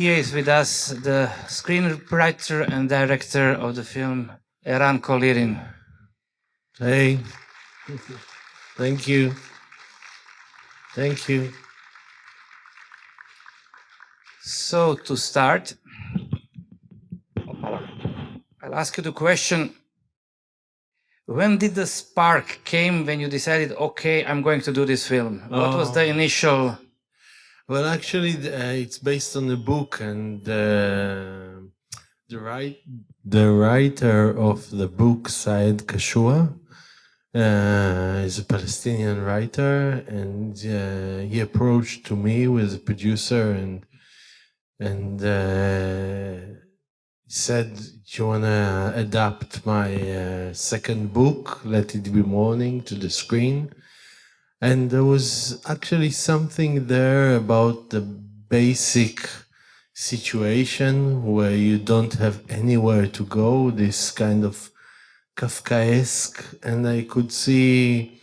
here is with us the screenwriter and director of the film, Eran Kolirin. Hey, thank you. Thank you. So to start, I'll ask you the question, when did the spark came when you decided, okay, I'm going to do this film? What was the initial... Well, actually, it's based on a book, and the writer of the book, Saed Kashua, is a Palestinian writer, and he approached to me with a producer, and said, "Do you wanna adapt my second book, Let It Be Morning, to the screen?" And there was actually something there about the basic situation where you don't have anywhere to go, this kind of Kafkaesque, and I could see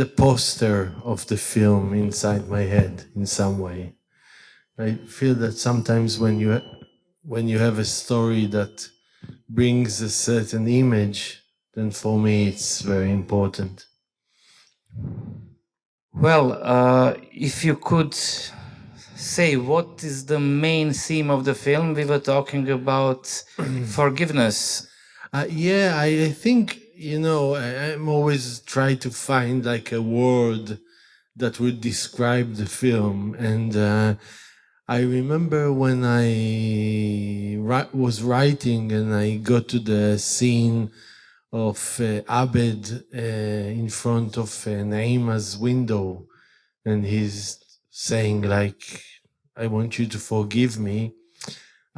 the poster of the film inside my head in some way. I feel that sometimes when you have a story that brings a certain image, then for me it's very important. Well, if you could say what is the main theme of the film, we were talking about forgiveness. Yeah, I think, I'm always trying to find like a word that would describe the film. And I remember when I was writing and I got to the scene of Abed in front of Naima's window, and he's saying like, "I want you to forgive me."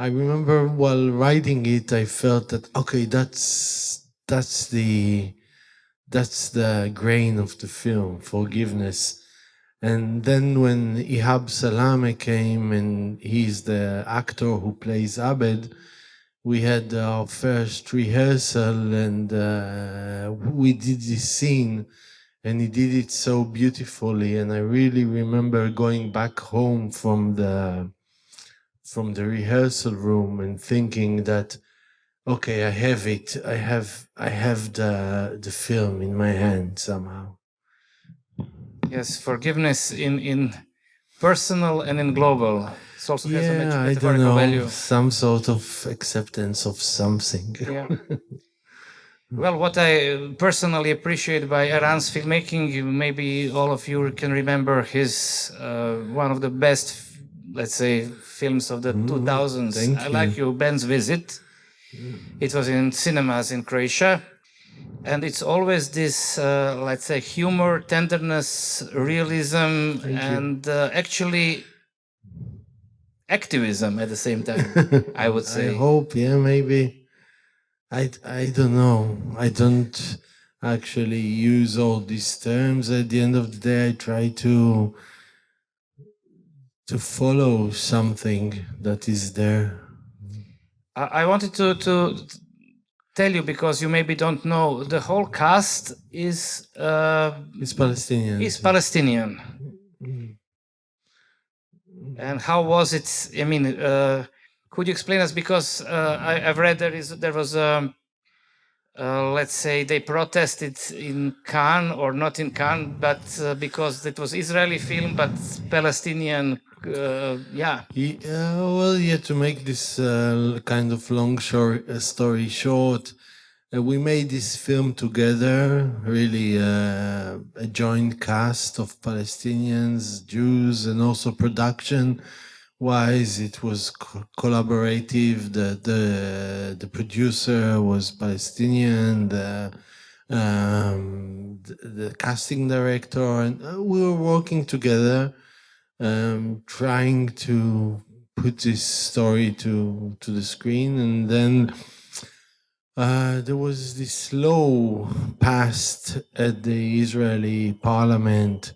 I remember while writing it, I felt that, okay, that's the grain of the film, forgiveness. And then when Ihab Salame came, and he's the actor who plays Abed, we had our first rehearsal, and we did this scene, and he did it so beautifully. And I really remember going back home from the rehearsal room and thinking that, okay, I have it. I have the film in my hand somehow. Yes, forgiveness in personal and in global. It also has a metaphorical value. Some sort of acceptance of something. Yeah. Well, what I personally appreciate by Eran's filmmaking, maybe all of you can remember his one of the best, let's say, films of the 2000s. I like you, Ben's Visit. It was in cinemas in Croatia. And it's always this, let's say, humor, tenderness, realism, and actually activism at the same time, I would say. I hope, yeah, maybe. I don't know. I don't actually use all these terms. At the end of the day, I try to follow something that is there. I wanted to tell you, because you maybe don't know, the whole cast is Palestinian. Is Palestinian. And how was it? I mean, could you explain us? Because I've read there was let's say they protested in Cannes, or not in Cannes, but because it was Israeli film, but Palestinian. Yeah. Well, yeah. To make this kind of long story short, we made this film together. Really, a joint cast of Palestinians, Jews, and also production. Wise, it was collaborative. The producer was Palestinian. The casting director, and we were working together, trying to put this story to the screen. And then there was this law passed at the Israeli parliament,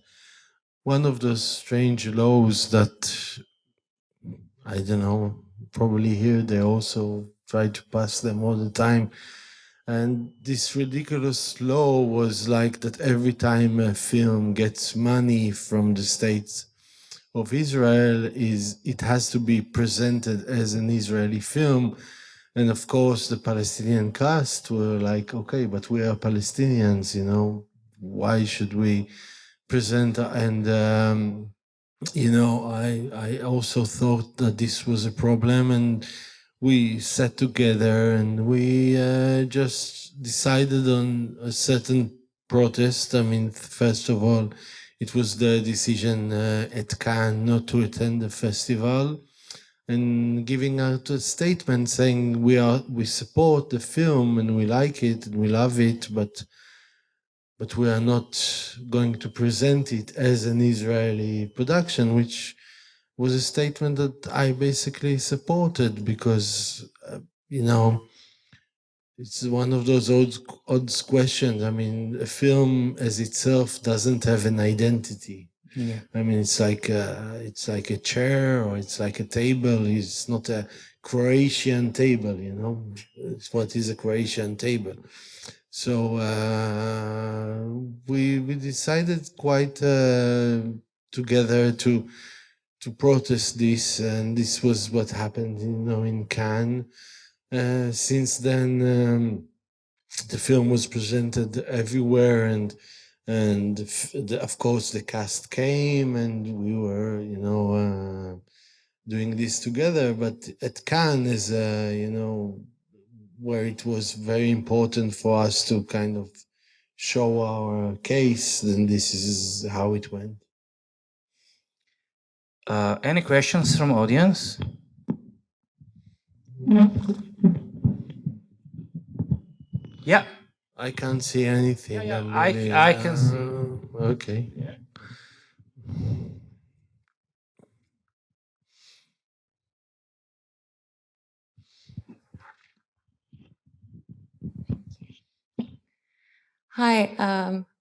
one of those strange laws that, I don't know, probably here they also try to pass them all the time. And this ridiculous law was like that every time a film gets money from the states of Israel is it has to be presented as an Israeli film. And of course, the Palestinian cast were like, okay, but we are Palestinians, you know, why should we present? And, you know, I also thought that this was a problem, and we sat together and we just decided on a certain protest. I mean, first of all, it was the decision at Cannes not to attend the festival, and giving out a statement saying we support the film and we like it and we love it, but we are not going to present it as an Israeli production, which was a statement that I basically supported because, you know, it's one of those odd questions. I mean, a film as itself doesn't have an identity. Yeah. I mean, it's like a chair or it's like a table. It's not a Croatian table, you know. It's what is a Croatian table. So we decided quite together to protest this, and this was what happened, you know, in Cannes. Since then, the film was presented everywhere, and of course the cast came, and we were, you know, doing this together. But at Cannes is, you know, where it was very important for us to kind of show our case, then this is how it went. Any questions from audience? Yeah. I can't see anything. Yeah, Really, I can see. Okay. Yeah. Hi,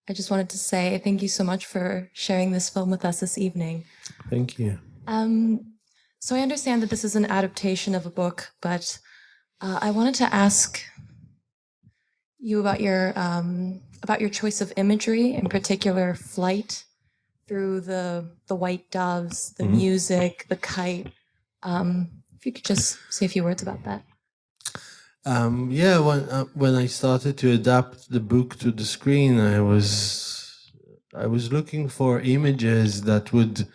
I just wanted to say thank you so much for sharing this film with us this evening. Thank you. So I understand that this is an adaptation of a book, but I wanted to ask you about your choice of imagery, in particular flight through the white doves, the music, the kite. If you could just say a few words about that. Yeah, when I started to adapt the book to the screen, I was looking for images that would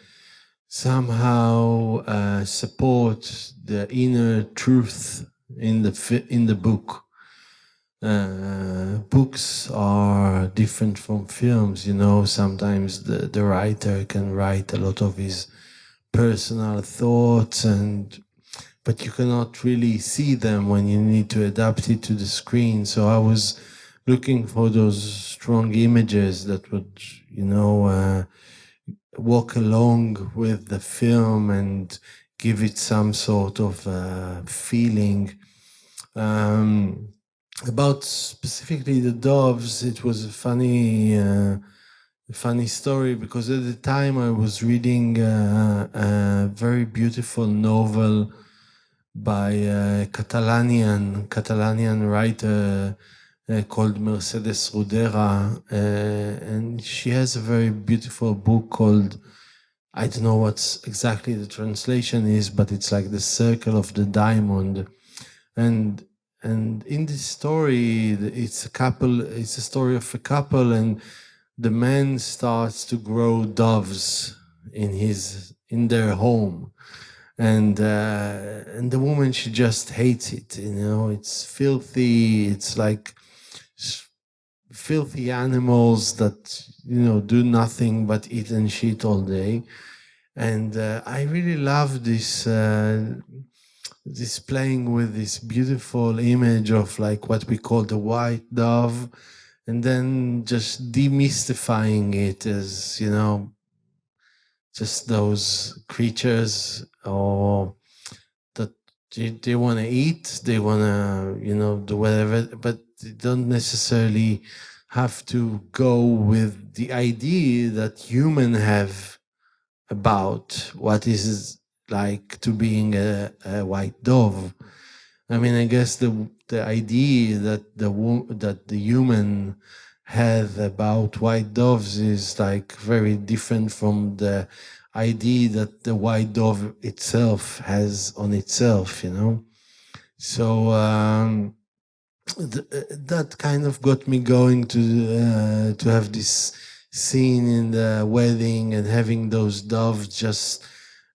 somehow support the inner truth in the book. Books are different from films, you know. Sometimes the writer can write a lot of his personal thoughts, but you cannot really see them when you need to adapt it to the screen. So I was looking for those strong images that would, you know, walk along with the film and give it some sort of feeling. About specifically the doves, it was a funny story, because at the time I was reading a very beautiful novel by a Catalanian writer called Mercedes Rudera, and she has a very beautiful book called, I don't know what exactly the translation is, but it's like The Circle of the Diamond. And in this story, it's a story of a couple, and the man starts to grow doves in their home. And the woman, she just hates it, you know. It's filthy. It's like filthy animals that, you know, do nothing but eat and shit all day. And I really love this playing with this beautiful image of like what we call the white dove, and then just demystifying it as, you know, just those creatures, or that they want to eat, they want to, you know, do whatever, but they don't necessarily have to go with the idea that humans have about what is like to being a white dove. I mean, I guess the idea that the human has about white doves is like very different from the idea that the white dove itself has on itself, you know. So that kind of got me going to have this scene in the wedding and having those doves just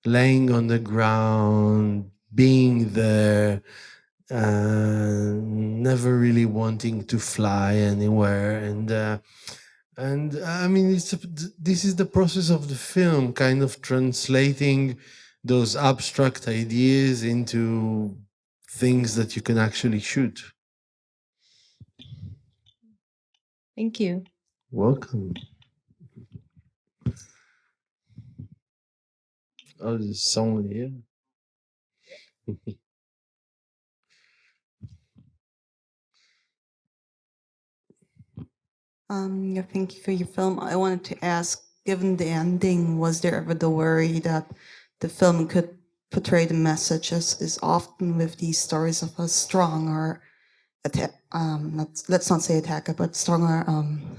laying on the ground, being there, never really wanting to fly anywhere. And I mean, this is the process of the film, kind of translating those abstract ideas into things that you can actually shoot. Thank you. Welcome. Oh, there's someone here. Yeah, thank you for your film. I wanted to ask, given the ending, was there ever the worry that the film could portray the message as often with these stories of a strong or let's not say attacker, but stronger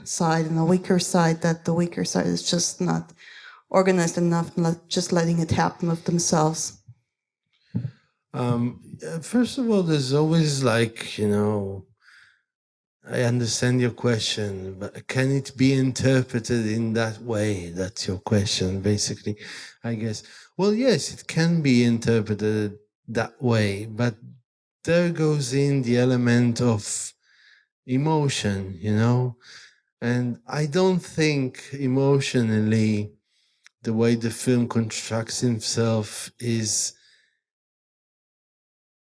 side and a weaker side, that the weaker side is just not organized enough, just letting it happen with themselves? First of all, there's always like, you know, I understand your question, but can it be interpreted in that way? That's your question, basically, I guess. Well, yes, it can be interpreted that way, but there goes in the element of emotion, you know? And I don't think emotionally the way the film constructs himself is,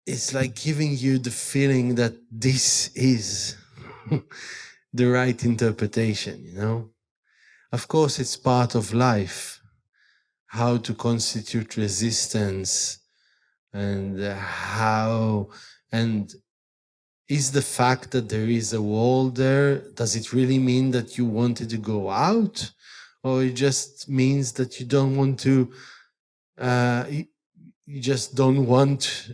it's like giving you the feeling that this is the right interpretation, you know? Of course, it's part of life, how to constitute resistance and and is the fact that there is a wall there, does it really mean that you wanted to go out? Or it just means that you don't want to, you just don't want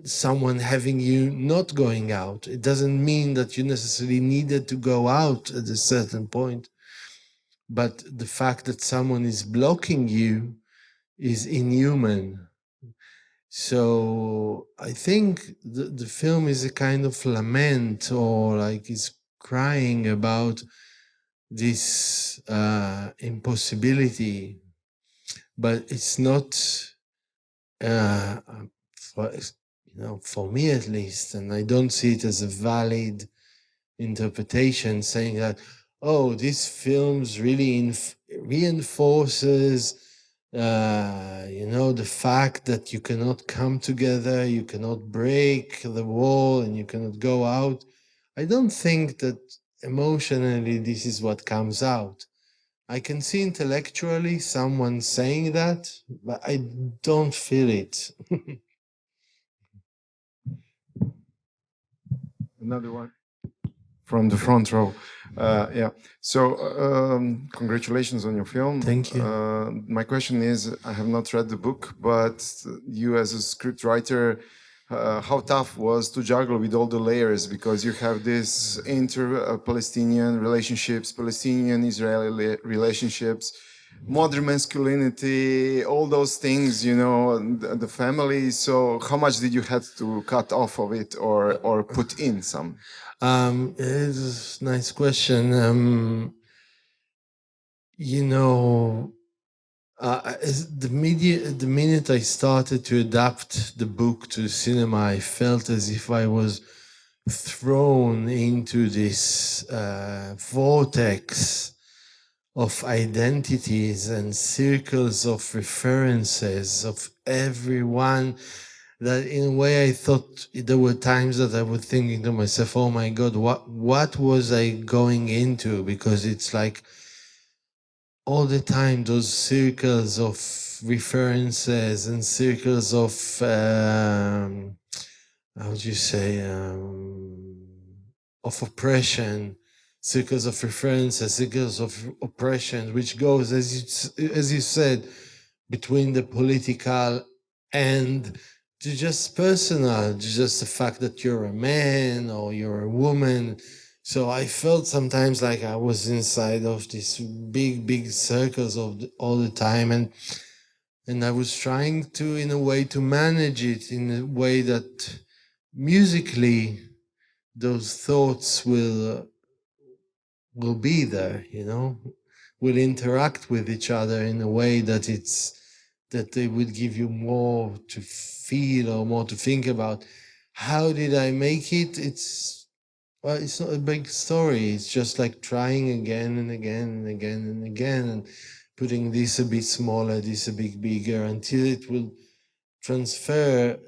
someone having you not going out. It doesn't mean that you necessarily needed to go out at a certain point, but the fact that someone is blocking you is inhuman. So I think the film is a kind of lament, or like is crying about this impossibility, but it's not for, you know, for me at least, and I don't see it as a valid interpretation saying that, oh, this film's really reinforces you know, the fact that you cannot come together, you cannot break the wall, and you cannot go out. I don't think that emotionally this is what comes out. I can see intellectually someone saying that, but I don't feel it. Another one from the front row. Yeah. So congratulations on your film. Thank you. My question is, I have not read the book, but you as a script writer, how tough was to juggle with all the layers, because you have this inter-Palestinian relationships, Palestinian-Israeli relationships, modern masculinity, all those things, you know, the family. So how much did you have to cut off of it or put in some? It's a nice question. You know, the minute I started to adapt the book to cinema, I felt as if I was thrown into this vortex of identities and circles of references of everyone, that in a way I thought there were times that I was thinking to myself, oh my God, what was I going into? Because it's like all the time those circles of references and circles of how do you say, of oppression, circles of references, circles of oppression, which goes, as you said, between the political and just personal, just the fact that you're a man or you're a woman. So I felt sometimes like I was inside of these big circles all the time, and I was trying to, in a way, to manage it in a way that musically those thoughts will be there, will interact with each other in a way that they would give you more to feel or more to think about. How did I make it? Well, it's not a big story. It's just like trying again and again and again and again, and putting this a bit smaller, this a bit bigger, until it will transfer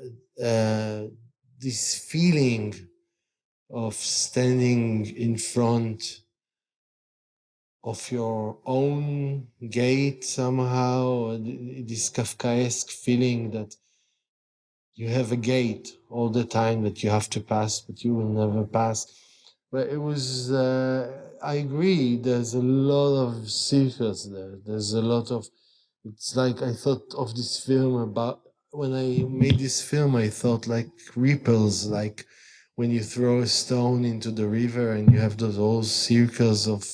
this feeling of standing in front of your own gate somehow, this Kafkaesque feeling that you have a gate all the time that you have to pass, but you will never pass. But it was, I agree, there's a lot of circles there. There's a lot of, it's like I thought of this film about, when I made this film, I thought like ripples, like when you throw a stone into the river and you have those whole circles of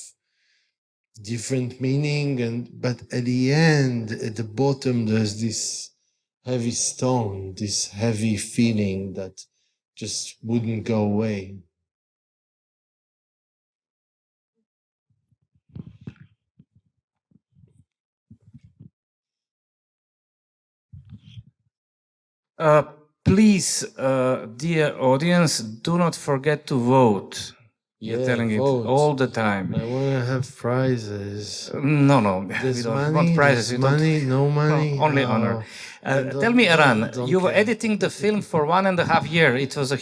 different meaning, but at the end, at the bottom, there's this heavy stone, this heavy feeling that just wouldn't go away. Uh, Please, dear audience, do not forget to vote. You're telling vote. it all the time. I want to have prizes. No, we There's don't money, want prizes. there's We don't- money, no money. No, only Oh, honor. I don't- Tell me, Eran, don't you were care. editing the film for 1.5 years. It was a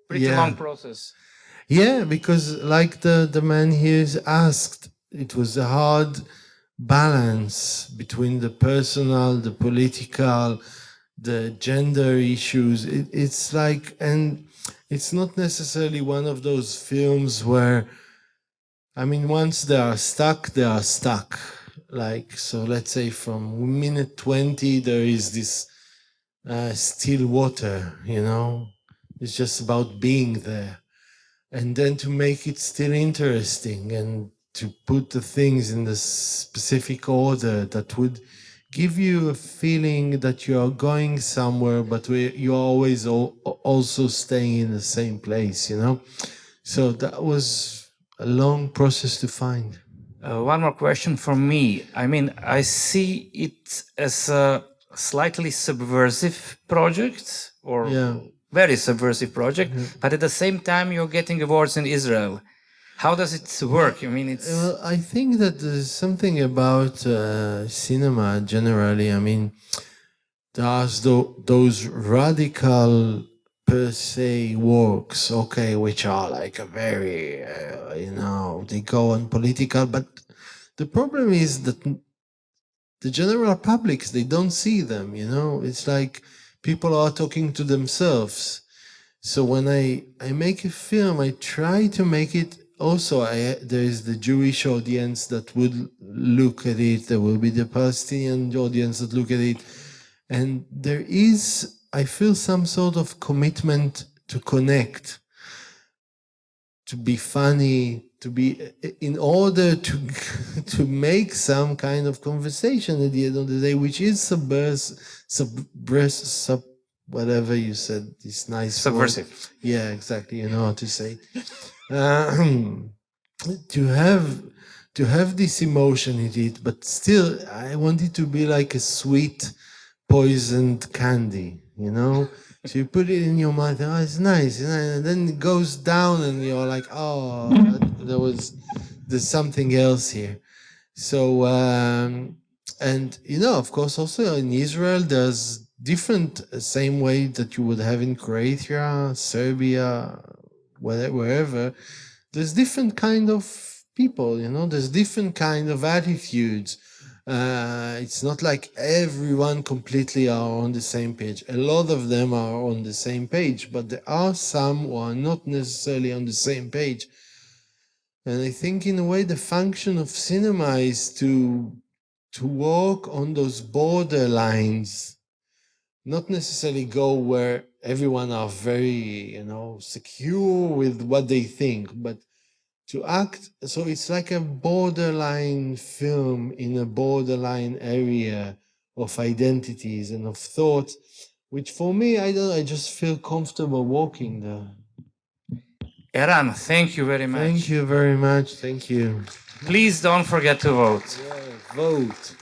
pretty Yeah. long process. Yeah, because like the man here asked, it was a hard balance between the personal, the political, the gender issues. It's like, and it's not necessarily one of those films where, I mean, once they are stuck, they are stuck. Like, so let's say from minute 20, there is this still water, It's just about being there. And then to make it still interesting and to put the things in the specific order that would give you a feeling that you are going somewhere, but you are always also staying in the same place, So that was a long process to find. One more question from me. I mean, I see it as a slightly subversive project, or very subversive project, but at the same time, you're getting awards in Israel. How does it work? I mean, it's... Well, I think that there's something about cinema generally. I mean, there's those radical per se works, okay, which are like a very, they go on political, but the problem is that the general publics, they don't see them, It's like people are talking to themselves. So when I make a film, I try to make it also, there is the Jewish audience that would look at it, there will be the Palestinian audience that look at it, and there is, I feel, some sort of commitment to connect, to be funny, to be, in order to make some kind of conversation at the end of the day, which is whatever you said, this nice subversive. word. Yeah, exactly. You know how to say it. To have this emotion in it, but still, I want it to be like a sweet, poisoned candy, So you put it in your mouth, oh, it's nice, and then it goes down, and you're like, oh, there's something else here. So, and of course, also in Israel, there's different, same way that you would have in Croatia, Serbia, wherever, there's different kind of people, there's different kind of attitudes. It's not like everyone completely are on the same page. A lot of them are on the same page, but there are some who are not necessarily on the same page. And I think in a way the function of cinema is to walk on those border lines, not necessarily go where everyone are very, secure with what they think, but to act. So it's like a borderline film in a borderline area of identities and of thought, which for me, I just feel comfortable walking there. Eran, thank you very much. Thank you very much. Thank you. Please don't forget to vote. Vote.